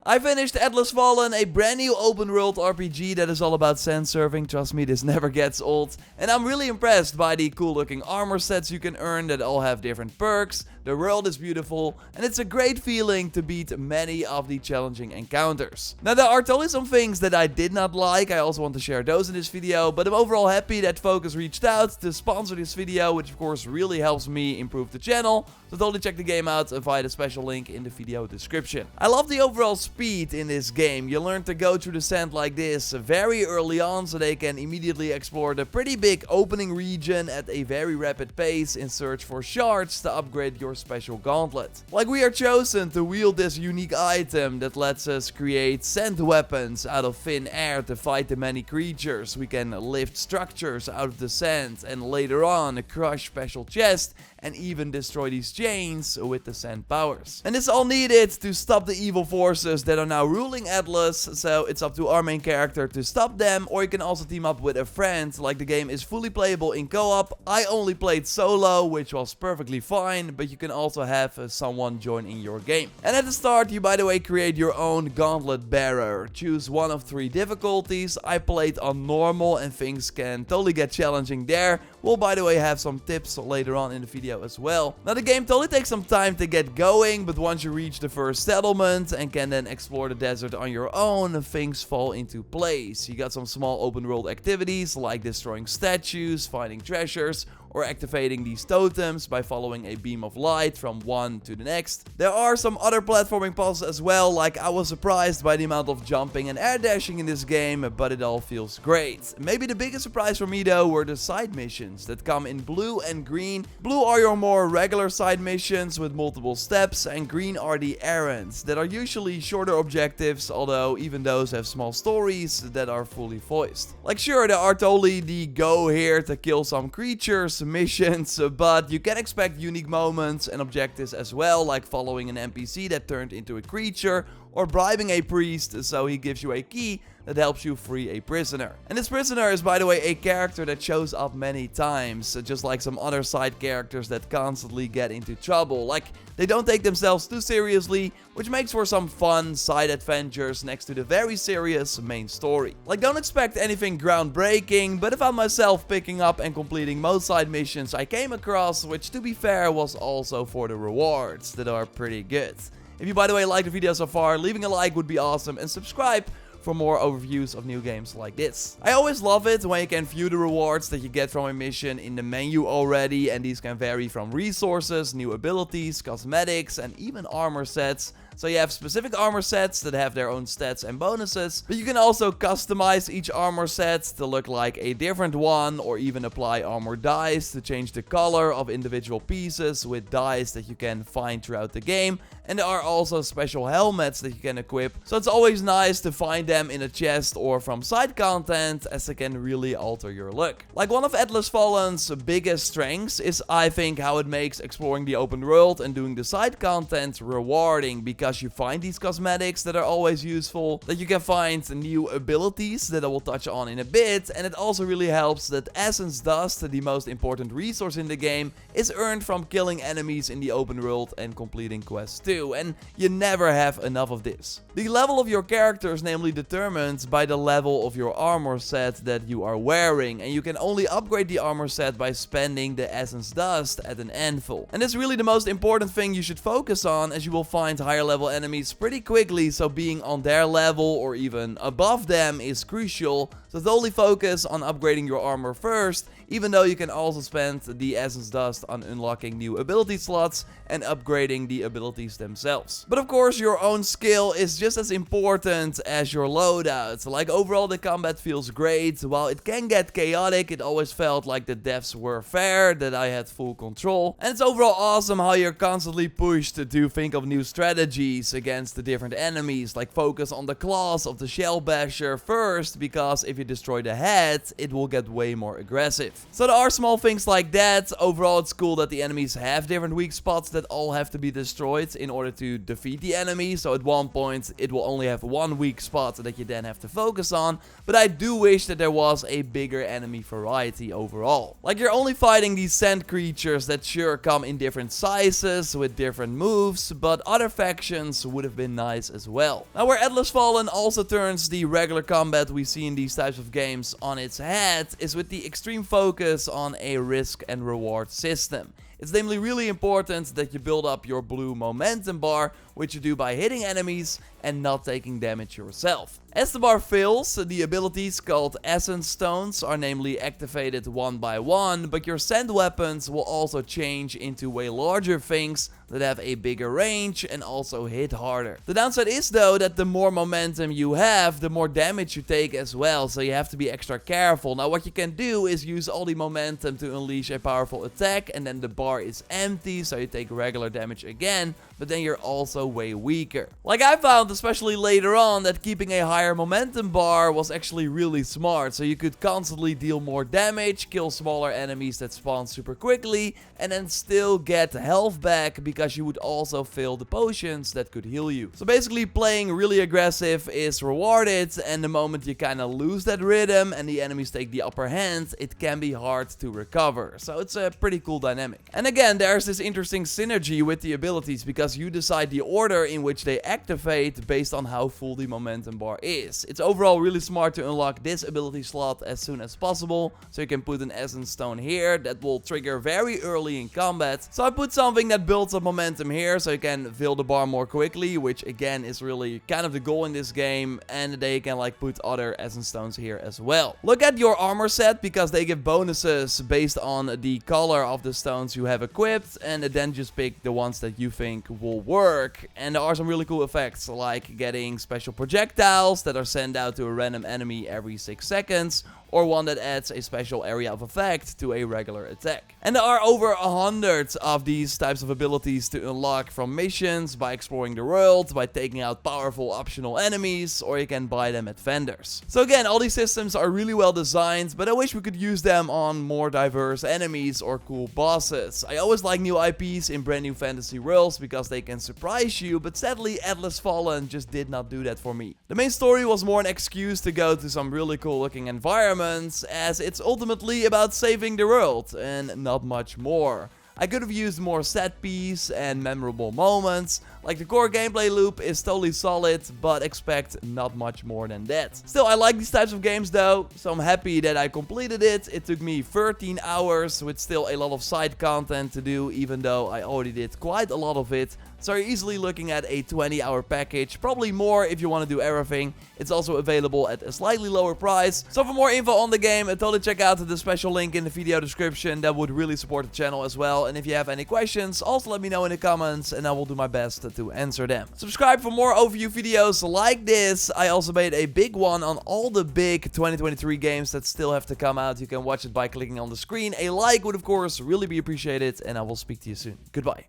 I finished Atlas Fallen, a brand new open world RPG that is all about sand surfing. Trust me, this never gets old. And I'm really impressed by the cool looking armor sets you can earn that all have different perks. The world is beautiful, and it's a great feeling to beat many of the challenging encounters. Now, there are totally some things that I did not like. I also want to share those in this video, but I'm overall happy that Focus reached out to sponsor this video, which of course really helps me improve the channel. So totally check the game out via the special link in the video description. I love the overall speed in this game. You learn to go through the sand like this very early on, so they can immediately explore the pretty big opening region at a very rapid pace in search for shards to upgrade your special gauntlet. Like, we are chosen to wield this unique item that lets us create sand weapons out of thin air to fight the many creatures. We can lift structures out of the sand and later on crush special chests and even destroy these chains with the sand powers. And it's all needed to stop the evil forces that are now ruling Atlas, so it's up to our main character to stop them, or you can also team up with a friend. Like, the game is fully playable in co-op. I only played solo, which was perfectly fine, but you can also have someone join in your game. And at the start, you by the way create your own gauntlet bearer. Choose one of 3 difficulties. I played on normal and things can totally get challenging there. We'll by the way have some tips later on in the video as well. Now, the game totally takes some time to get going, but once you reach the first settlement and can then explore the desert on your own, things fall into place. You got some small open world activities like destroying statues, finding treasures, or activating these totems by following a beam of light from one to the next. There are some other platforming puzzles as well, like I was surprised by the amount of jumping and air dashing in this game, but it all feels great. Maybe the biggest surprise for me though were the side missions that come in blue and green. Blue are your more regular side missions with multiple steps, and green are the errands that are usually shorter objectives, although even those have small stories that are fully voiced. Like, sure, there are totally the go here to kill some creatures missions, but you can expect unique moments and objectives as well, like following an NPC that turned into a creature, or bribing a priest so he gives you a key that helps you free a prisoner. And this prisoner is by the way a character that shows up many times, just like some other side characters that constantly get into trouble. Like, they don't take themselves too seriously, which makes for some fun side adventures next to the very serious main story. Like, don't expect anything groundbreaking, but I found myself picking up and completing most side missions I came across, which to be fair was also for the rewards that are pretty good. If you by the way like the video so far, leaving a like would be awesome, and subscribe for more overviews of new games like this. I always love it when you can view the rewards that you get from a mission in the menu already, and these can vary from resources, new abilities, cosmetics, and even armor sets. So you have specific armor sets that have their own stats and bonuses, but you can also customize each armor set to look like a different one, or even apply armor dyes to change the color of individual pieces with dyes that you can find throughout the game. And there are also special helmets that you can equip, so it's always nice to find them in a chest or from side content, as they can really alter your look. Like, one of Atlas Fallen's biggest strengths is, I think, how it makes exploring the open world and doing the side content rewarding, because you find these cosmetics that are always useful, that you can find new abilities that I will touch on in a bit, and it also really helps that essence dust, the most important resource in the game, is earned from killing enemies in the open world and completing quests too, and you never have enough of this. The level of your character is namely determined by the level of your armor set that you are wearing, and you can only upgrade the armor set by spending the essence dust at an anvil. And that's really the most important thing you should focus on, as you will find higher level enemies pretty quickly, so being on their level or even above them is crucial. So totally focus on upgrading your armor first, even though you can also spend the essence dust on unlocking new ability slots and upgrading the abilities themselves. But of course, your own skill is just as important as your loadout. Like, overall the combat feels great. While it can get chaotic, it always felt like the deaths were fair, that I had full control. And it's overall awesome how you're constantly pushed to think of new strategies against the different enemies. Like, focus on the class of the shell basher first, because if if you destroy the head, it will get way more aggressive. So there are small things like that. Overall, it's cool that the enemies have different weak spots that all have to be destroyed in order to defeat the enemy. So at one point, it will only have one weak spot that you then have to focus on. But I do wish that there was a bigger enemy variety overall. Like, you're only fighting these sand creatures that sure come in different sizes with different moves, but other factions would have been nice as well. Now, where Atlas Fallen also turns the regular combat we see in these types of games on its head is with the extreme focus on a risk and reward system. It's namely really important that you build up your blue momentum bar, which you do by hitting enemies and not taking damage yourself. As the bar fills, the abilities called Essence Stones are namely activated one by one, but your sand weapons will also change into way larger things that have a bigger range and also hit harder. The downside is though that the more momentum you have, the more damage you take as well, so you have to be extra careful. Now what you can do is use all the momentum to unleash a powerful attack, and then the bar is empty, so you take regular damage again, but then you're also way weaker. Like, I found, especially later on, that keeping a higher momentum bar was actually really smart, so you could constantly deal more damage, kill smaller enemies that spawn super quickly, and then still get health back because you would also fill the potions that could heal you. So basically, playing really aggressive is rewarded, and the moment you kind of lose that rhythm and the enemies take the upper hand, it can be hard to recover. So it's a pretty cool dynamic. And again, there's this interesting synergy with the abilities because you decide the order in which they activate based on how full the momentum bar is. It's overall really smart to unlock this ability slot as soon as possible, so you can put an Essence Stone here that will trigger very early in combat. So I put something that builds up momentum here so you can fill the bar more quickly, which again is really kind of the goal in this game, and then you can like put other Essence Stones here as well. Look at your armor set because they give bonuses based on the color of the stones you have equipped, and then just pick the ones that you think will work. And there are some really cool effects like getting special projectiles that are sent out to a random enemy every 6 seconds, or one that adds a special area of effect to a regular attack. And there are over 100 of these types of abilities to unlock from missions, by exploring the world, by taking out powerful optional enemies, or you can buy them at vendors. So again, all these systems are really well designed, but I wish we could use them on more diverse enemies or cool bosses. I always like new IPs in brand new fantasy worlds because they can surprise you, but sadly Atlas Fallen just did not do that for me. The main story was more an excuse to go to some really cool looking environments, as it's ultimately about saving the world and not much more. I could have used more set piece and memorable moments. Like, the core gameplay loop is totally solid, but expect not much more than that. Still, I like these types of games though, so I'm happy that I completed it. It took me 13 hours with still a lot of side content to do, even though I already did quite a lot of it. So you're easily looking at a 20-hour package, probably more if you want to do everything. It's also available at a slightly lower price. So for more info on the game, totally check out the special link in the video description. That would really support the channel as well. And if you have any questions, also let me know in the comments and I will do my best to answer them. Subscribe for more overview videos like this. I also made a big one on all the big 2023 games that still have to come out. You can watch it by clicking on the screen. A like would of course really be appreciated, and I will speak to you soon. Goodbye.